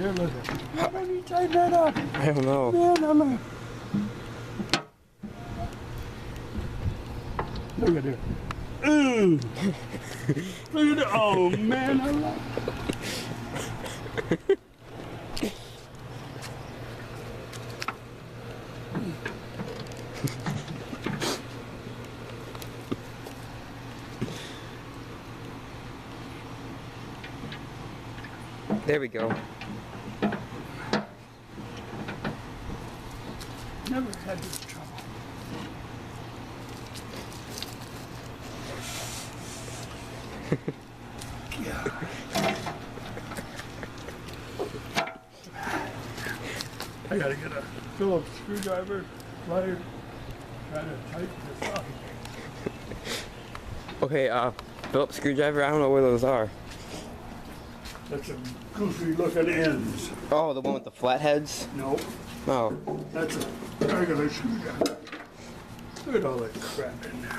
Here, listen. How many tighten that up? I don't know. Man, look at it. Ooh. Look at it. Oh, man, I love it. There we go. Never had this trouble. Yeah. I gotta get a Phillips screwdriver, pliers, try to tighten this up. Okay, Phillips screwdriver, I don't know where those are. That's some goofy looking ends. Oh, the one with the flatheads? No, Oh. that's a regular screwdriver. Look at all that crap in there.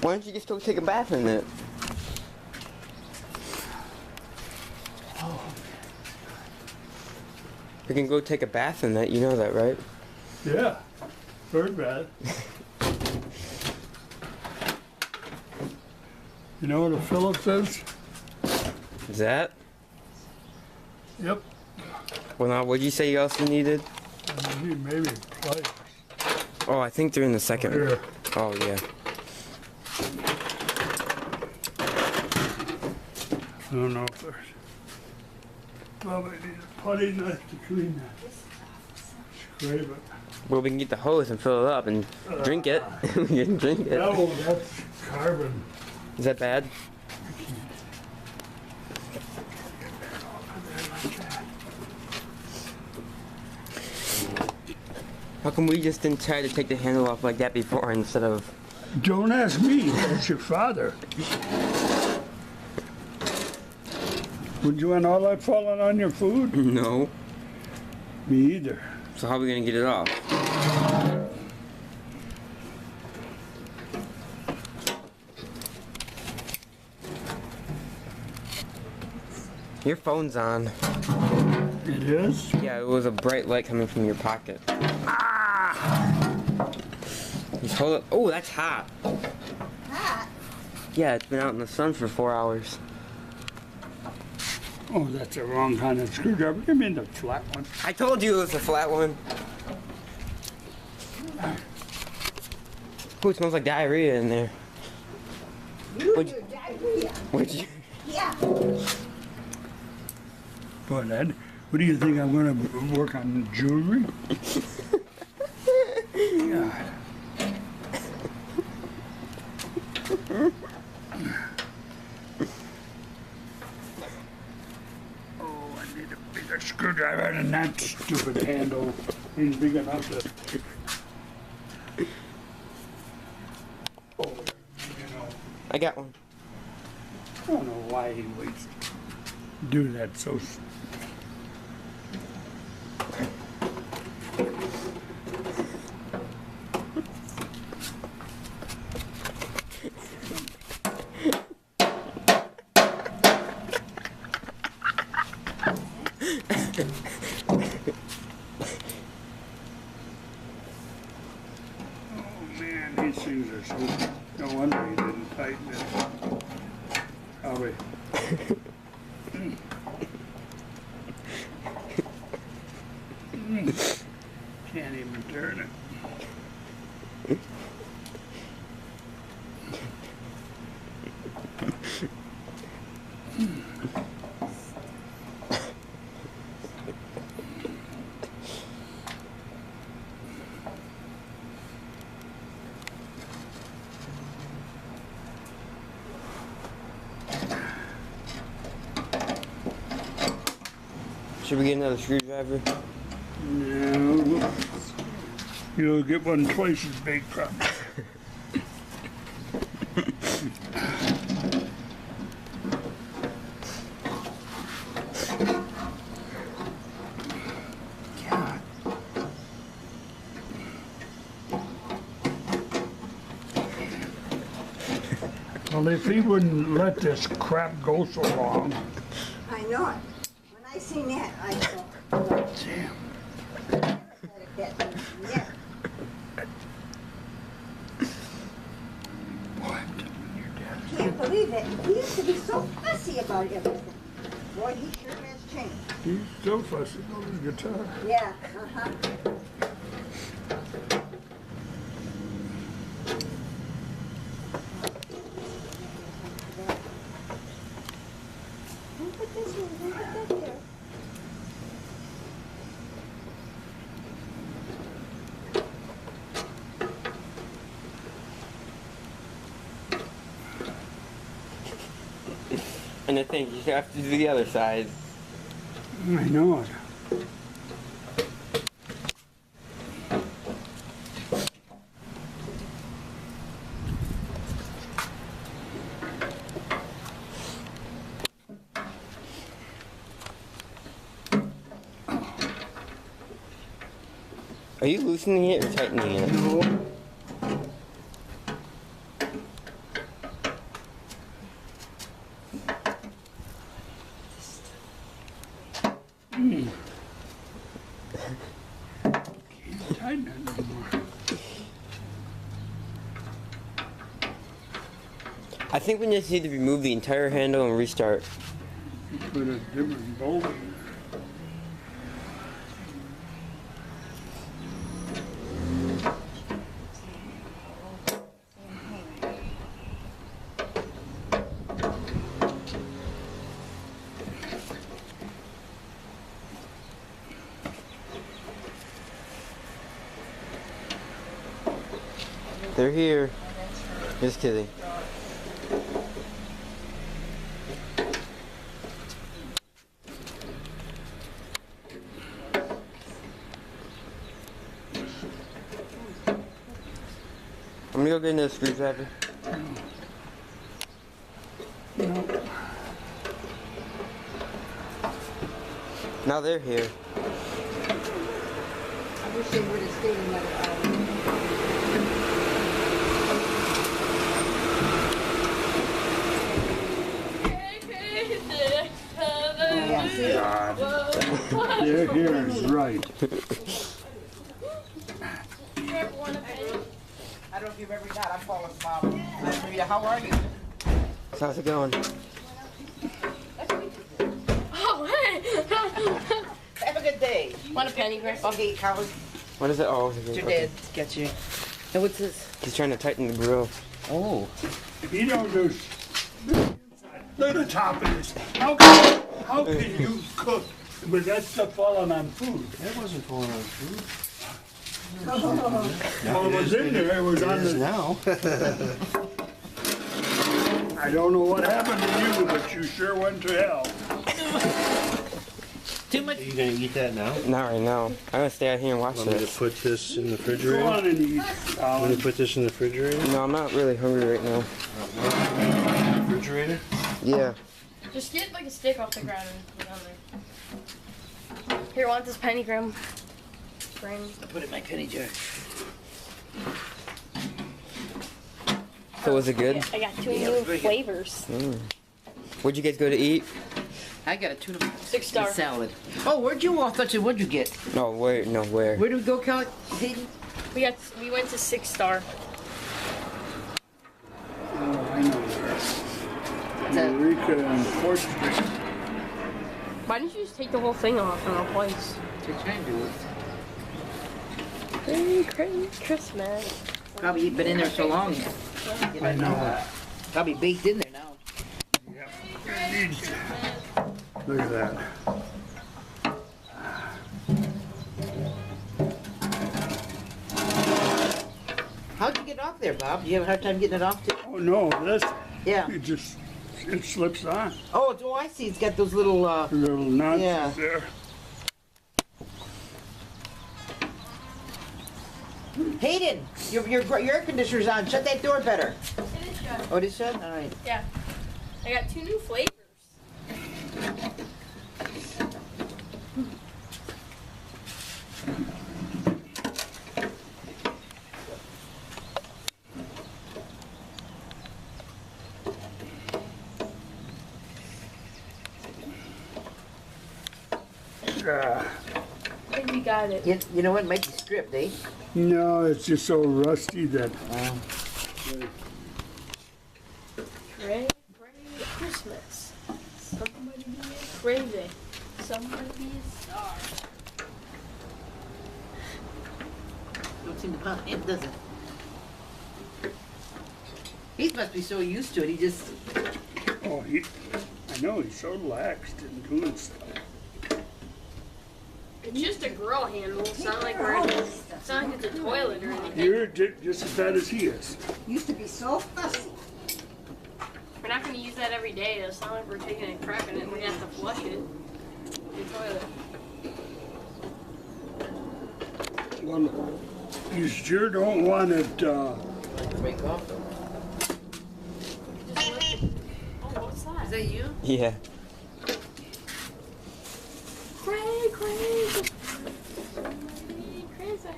Why don't you just go take a bath in it? You can go take a bath in that, you know that, right? Yeah, bird bath. You know what a Phillips is? Is that? Yep. Well, now, what'd you say you also needed? Maybe pliers. Oh, I think they're in the second one. Here. Oh, yeah. I don't know if there's. Well, I need a putty knife to clean that. Scrape it. Well, we can get the hose and fill it up and drink it. We can drink it. No, that's carbon. Is that bad? How come we just didn't try to take the handle off like that before instead of... Don't ask me, that's your father. Would you want all that falling on your food? No. Me either. So how are we gonna get it off? Your phone's on. It is? Yeah, it was a bright light coming from your pocket. Just hold it. Oh, that's hot. Hot? Yeah, it's been out in the sun for 4 hours. Oh, that's the wrong kind of screwdriver. Give me the flat one. I told you it was a flat one. Oh, it smells like diarrhea in there. Would you- Diarrhea. Would you? Yeah. Boy, Ed, what do you think I'm going to work on jewelry? God. Oh, I need a bigger screwdriver than that stupid handle. Ain't big enough to. Oh, you know, I got one. I don't know why he waits to do that so. Oh man, these things are so. No wonder he didn't tighten it. Probably. Can't even turn it. Should we get another screwdriver? No. You'll get one twice as big, probably. God. Well, if he wouldn't let this crap go so long. I know it. When I seen that, I thought, Sam. Yeah. What? Your dad. Can't believe it. He used to be so fussy about everything. Boy, he sure has changed. He's so fussy about his guitar. Yeah, uh-huh. Don't put this in, don't put that there. And I think you have to do the other side. I know it. Are you loosening it or tightening it? No. Can't tighten it anymore. I think we just need to remove the entire handle and restart. Put a different bolt in. They're here. Just kidding. I'm gonna go get another screwdriver. No. Now they're here. I wish they would have stayed another hour. Yeah, see? God. They're here is right. I don't know if you've ever got. I'm Paula's mom. Nice to meet you. How are you? So how's it going? Oh, hey! Have a good day. Want a penny, Grandpa? Okay, Howard. What is it? Oh, Your okay. dad got you. And what's this? He's trying to tighten the grill. Oh. You don't do. Look at the top of this. How can you cook with that stuff falling on food? That wasn't falling on food. Well, it was in there. It was on It is the. now. I don't know what happened to you, but you sure went to hell. Too much. Are you gonna eat that now? Not right now. I'm gonna stay out here and watch Want me to this. put this in the Go refrigerator? on and eat, Want me Alan. to put this in the refrigerator? No, I'm not really hungry right now. Refrigerator? Yeah. Just get like a stick off the ground and put it on there. Here, want this penny, Graham? Graham. Put it in my penny jar. So was it good? I got two Yeah, new very good. flavors. Where'd you guys go to eat? I got a tuna 6-star. salad. Oh, where'd you all? Thought you. What'd you get? No, where? No, where? Where did we go, Kelly? Hayden? We went to 6-star. Oh, I know that. Eureka and 4th Street. Why didn't you just take the whole thing off and replace? They're trying to do it. Merry Christmas. Probably you've been in there so long. I know. Probably baked in there now. Yep. It needs- Look at that. How'd you get off there, Bob? Do you have a hard time getting it off too? Oh, no, this, Yeah. it slips on. Oh, I see. It's got those little. Little nuts Yeah. there. Hayden, your air conditioner's on. Shut that door better. It is shut. Oh, it is shut? All right. Yeah. I got two new flavors. got it. You know what? Might be stripped, eh? No, it's just so rusty that. Pray, pray Christmas. Somebody be crazy. Somebody be a star. Don't seem to pop in, does it? He must be so used to it. He just. Oh, I know he's so relaxed and doing stuff. It's just a grill handle. It's not like it's not like it's a toilet or anything. You're just as bad as he is. Used to be so fussy. We're not going to use that every day. It's not like we're taking a crap in it. We're going to have to flush it. The toilet. Well, you sure don't want it. Break off. Just look. Oh, what's Is that? that you? Yeah. Cray, cray. Somebody crazy.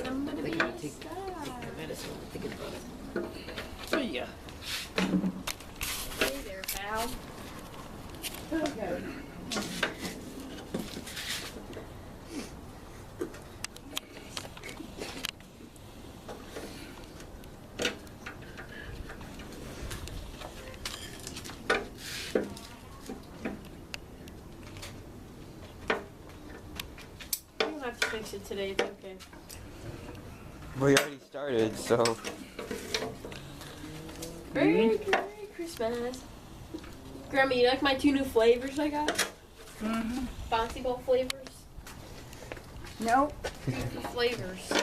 Somebody be a Take star. the medicine. Think about it. Oh yeah. Hey there, pal. Okay. You don't have to fix it today. It's okay. We already started, so. Merry Christmas. Grandma, you like my 2 new flavors I got? Mm-hmm. Bouncy Ball flavors. No, 2 new flavors.